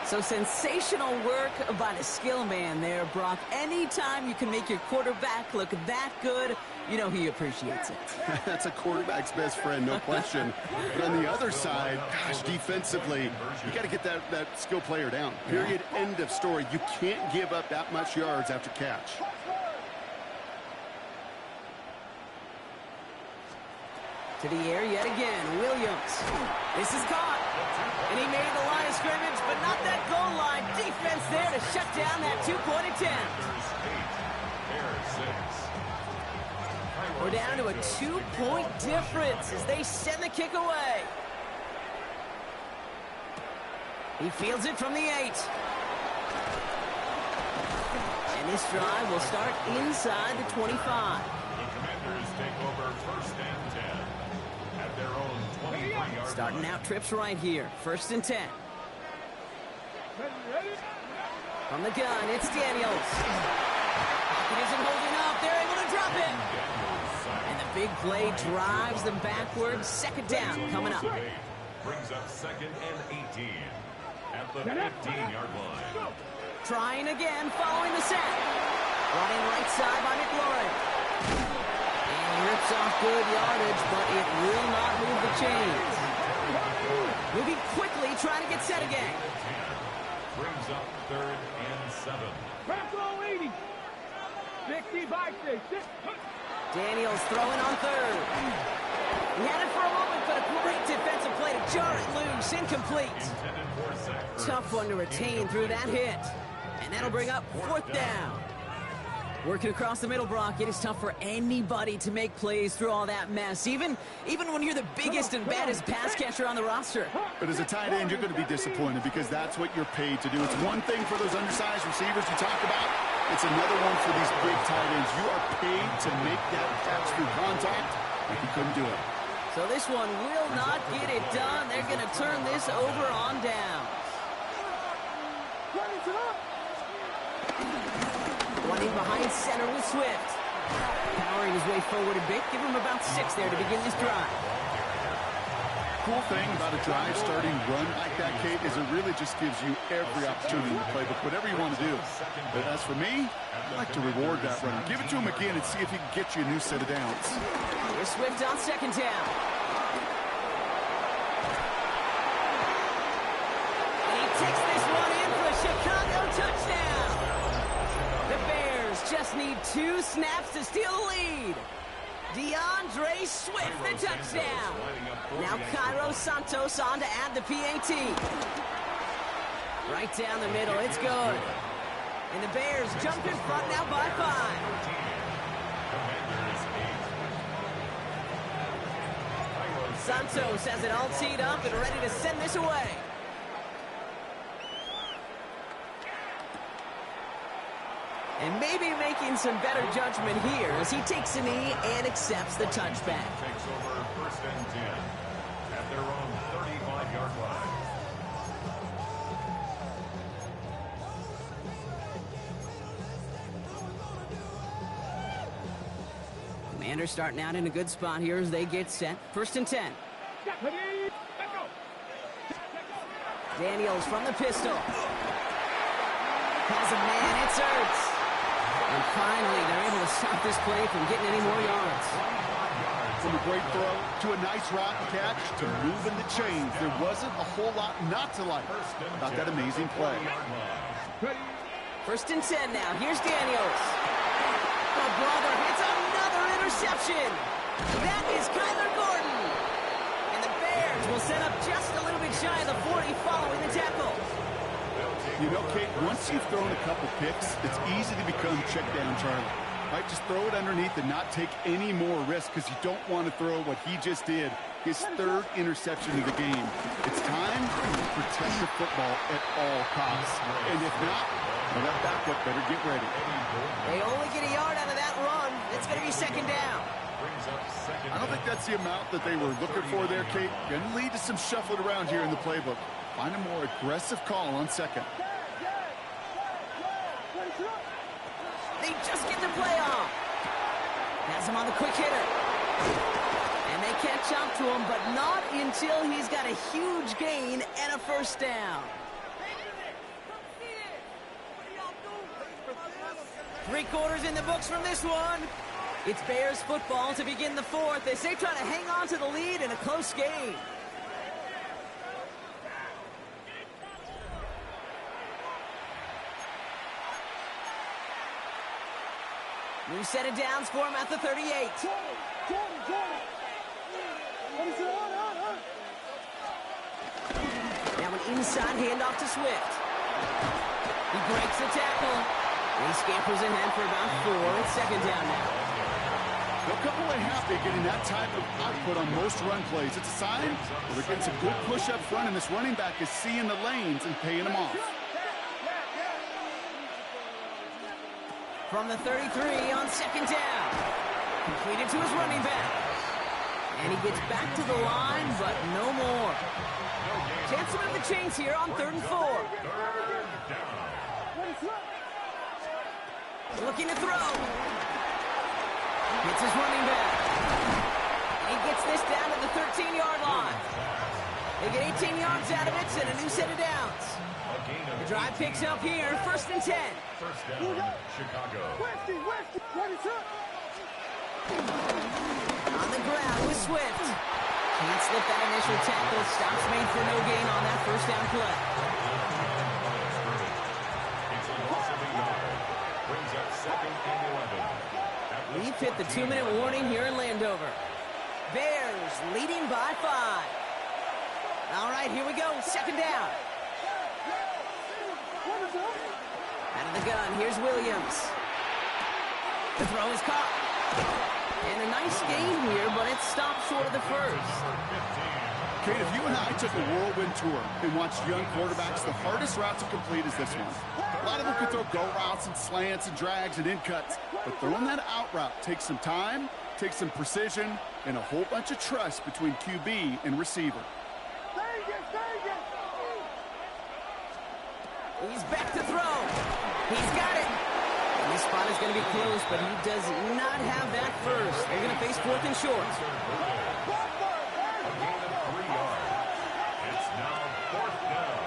So sensational work by the skill man there, Brock. Anytime you can make your quarterback look that good, you know he appreciates it. That's a quarterback's best friend, no question. But on the other side, gosh, defensively, you got to get that skill player down. Period, end of story. You can't give up that much yards after catch. To the air yet again, Williams. This is caught. And he made the line of scrimmage, but not that goal line. Defense there to shut down that 2-point attempt. Bears 6. We're down down to a 2-point difference as they send the kick away. He fields it from the 8. And this drive will start inside the 25. The Commanders take over first and 10 at their own 23-yard Starting line. out trips right here. First and 10. From the gun, it's Daniels. It isn't holding up. They're able to drop it. And the big play drives them backwards. Second down coming up. Brings up second and 18 at the 15-yard line. Trying again, following the set. Running right side by McLaurin. And he rips off good yardage, but it will not move the chains. Moving quickly, trying to get set again. Brings up third and 7. Back row 80. 65, 6. Daniels throwing on third. He had it for a moment, but a great defensive play to jar it loose. Incomplete. Intended for a sack. Tough one to retain through that hit. And that'll bring up fourth down. Working across the middle, Brock, it is tough for anybody to make plays through all that mess, even when you're the biggest and baddest pass catcher on the roster. But as a tight end, you're going to be disappointed because that's what you're paid to do. It's one thing for those undersized receivers you talk about. It's another one for these big tight ends. You are paid to make that catch through contact, and he couldn't do it. So this one will not get it done. They're going to turn this over on down. Running behind center with Swift. Powering his way forward a bit. Give him about 6 there to begin this drive. Cool thing about a drive starting run like that, Kate, is it really just gives you every opportunity in the playbook, whatever you want to do. But as for me, I like to reward that run. Give it to him again and see if he can get you a new set of downs. Here's Swift on second down. And he takes this one in for a Chicago touchdown. The Bears just need 2 snaps to steal the lead. DeAndre Swift, the touchdown. Now Cairo Santos on to add the PAT. Right down the middle, it's good. And the Bears jump in front now by 5. Santos has it all teed up and ready to send this away. And maybe making some better judgment here as he takes a knee and accepts the touchback. Takes over first and 10 at their own 35-yard line. Commanders starting out in a good spot here as they get set. First and 10. Daniels from the pistol. Has a man, it's Ertz. And finally, they're able to stop this play from getting any more yards. From a great throw to a nice route and catch to moving the chains. There wasn't a whole lot not to like about that amazing play. First and 10 now. Here's Daniels. Oh, brother, it's another interception. That is Kyler Gordon. And the Bears will set up just a little bit shy of the 40 following the tackle. You know, Kate, once you've thrown a couple picks, it's easy to become check down Charlie. Right, just throw it underneath and not take any more risk because you don't want to throw what he just did, his 3rd interception of the game. It's time to protect the football at all costs. And if not, well, that backup better get ready. They only get a yard out of that run. It's going to be second down. I don't think that's the amount that they were looking for there, Kate. Going to lead to some shuffling around here in the playbook. Find a more aggressive call on second. They just get the play off. Has him on the quick hitter. And they catch up to him, but not until he's got a huge gain and a first down. 3 quarters in the books from this one. It's Bears football to begin the 4th as they try to hang on to the lead in a close game. New set of downs for him at the 38. Now an inside handoff to Swift. He breaks the tackle. He scampers ahead for about 4. It's second down now. They'll come away happy getting that type of output on most run plays. It's a sign that they're getting some good push up front, and this running back is seeing the lanes and paying them off. From the 33 on second down. Completed to his running back. And he gets back to the line, but no more. Chance to move the chains here on 3rd and 4. Looking to throw. Hits his running back. He gets this down to the 13-yard line. They get 18 yards out of it and a new set of downs. The drive picks up here, 1st and 10. First down, Chicago. On the ground with Swift. Can't slip that initial tackle. Stops made for no gain on that 1st down play. It's a loss of a yard. Brings up 2nd and 11. We've hit the 2-minute warning here in Landover. Bears leading by 5. All right, here we go. 2nd down. Out of the gun, here's Williams. The throw is caught. And a nice gain here, but it stopped short of the 1st. Kate, if you and I took a whirlwind tour and watched young quarterbacks, the hardest route to complete is this one. A lot of them can throw go routes and slants and drags and in cuts, but throwing that out route takes some time, takes some precision, and a whole bunch of trust between QB and receiver. He's back to throw. He's got it. And this spot is going to be close, but he does not have that first. They're going to face 4th and short. A gain of 3 yards. It's now 4th down.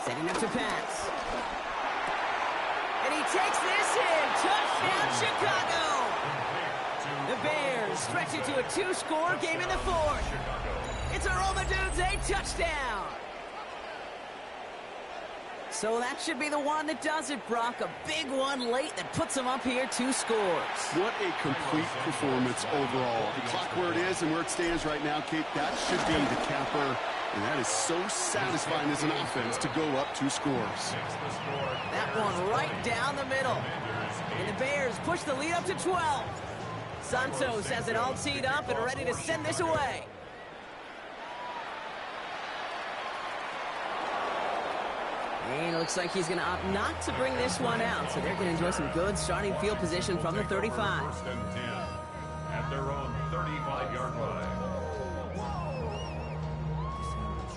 Setting up to pass. And he takes this in. Touchdown, Chicago. The Bears stretch it to a 2-score game in the 4th. It's a Romadudes, a touchdown. So that should be the one that does it, Brock. A big one late that puts them up here, 2 scores. What a complete performance overall. The clock where it is and where it stands right now, Kate, that should be the capper. And that is so satisfying as an offense to go up 2 scores. That one right down the middle. And the Bears push the lead up to 12. Santos has it all teed up and ready to send this away. And it looks like he's going to opt not to bring this one out. So they're going to enjoy some good starting field position from the 35. 1st and 10 at their own 35-yard line.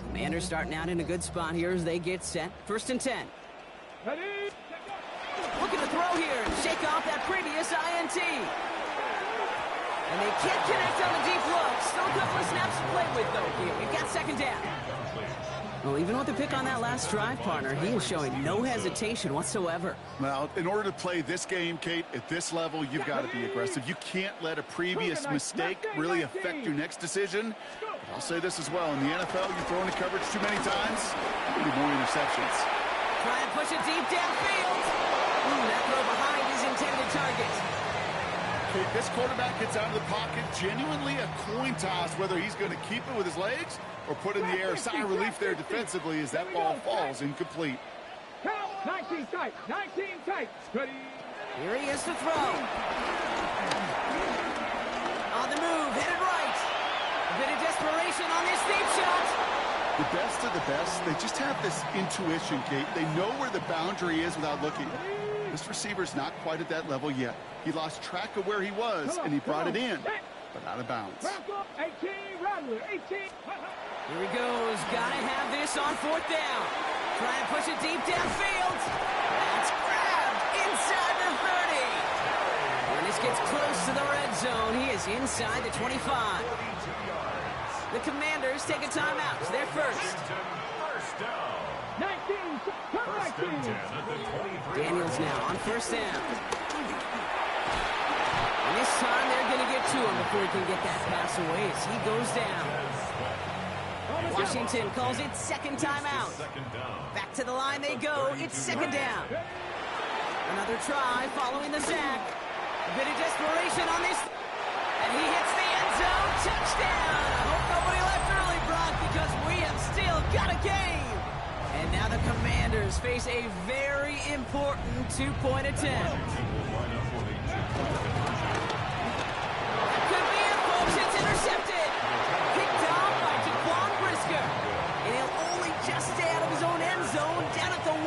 Commanders starting out in a good spot here as they get set. 1st and 10. Looking to throw here and shake off that previous INT. And they can't connect on the deep look. Still a couple of snaps to play with, though, here. We've got 2nd down. Well, even with the pick on that last drive, partner, he is showing no hesitation whatsoever. Well, in order to play this game, Kate, at this level, you've got to be aggressive. You can't let a previous mistake really affect your next decision. But I'll say this as well. In the NFL, you throw into coverage too many times, you need more interceptions. Try and push it deep downfield. That throw behind his intended target. Kate, this quarterback gets out of the pocket, genuinely a coin toss, whether he's going to keep it with his legs or put in the air. Sigh of relief there defensively as that ball falls incomplete. 19 tight, 19 tight. Here he is to throw. On the move, headed right. A bit of desperation on this deep shot. The best of the best, they just have this intuition, Kate. They know where the boundary is without looking. This receiver's not quite at that level yet. He lost track of where he was, and he brought it in, but out of bounds. 18, Rattler, 18. Here he goes. Got to have this on 4th down. Try and push it deep downfield. That's grabbed inside the 30. When this gets close to the red zone, he is inside the 25. The Commanders take a timeout. It's their first. 19, Daniels now on 1st down. And this time they're going to get to him before he can get that pass away as he goes down. Washington calls it 2nd timeout. Back to the line they go. It's 2nd down. Another try following the sack. A bit of desperation on this. And he hits the end zone. Touchdown. I hope nobody left early, Brock, because we have still got a game. And now the Commanders Commanders face a very important two-point attempt. That could be it, folks. It's intercepted. Picked off by Jaquan Brisker. And he'll only just stay out of his own end zone down at the 1.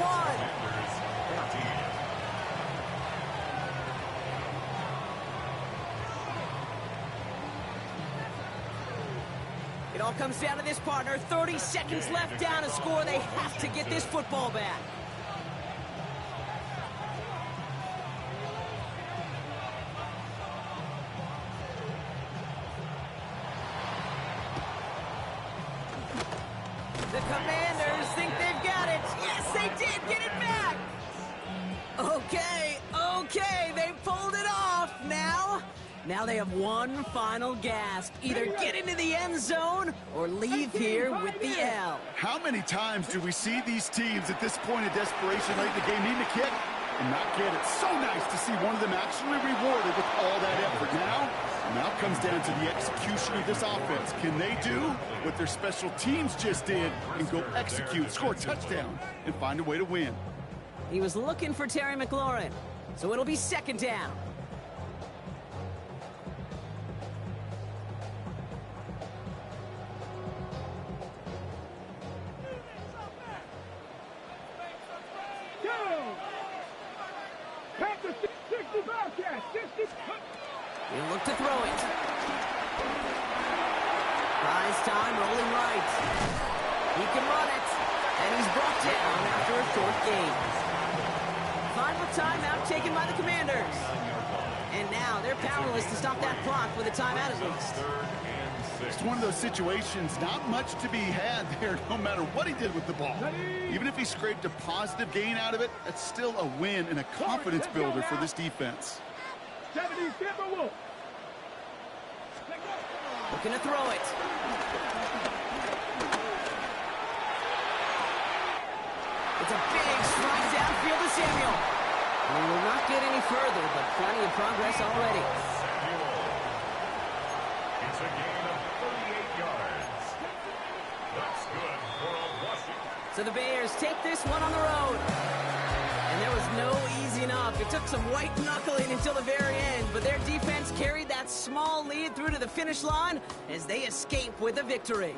It all comes down to this, partner. 30 seconds left down to score. They have to get this football back. The Commanders think they've got it. Yes, they did. Get it back. Okay. They pulled it off. Now they have one final gasp. Either get into the end zone or leave here with the L. How many times do we see these teams at this point of desperation late in the game need to kick and not get it? So nice to see one of them actually rewarded with all that effort. Now comes down to the execution of this offense. Can they do what their special teams just did and go execute, score a touchdown, and find a way to win? He was looking for Terry McLaurin, so it'll be second down. He'll look to throw it. Prize time, rolling right. He can run it, and he's brought down after a short gain. Final timeout taken by the Commanders. And now they're powerless to stop that clock with a timeout at least. It's one of those situations, not much to be had there no matter what he did with the ball. Even if he scraped a positive gain out of it, that's still a win and a confidence builder for this defense. Looking to throw it. It's a big strike downfield to Samuel. We will not get any further, but plenty of progress already. It's a gain of 38 yards. That's good for a Washington. So the Bears take this one on the road. And there was no easing up. It took some white knuckling until the very end, but their defense carried that small lead through to the finish line as they escape with a victory.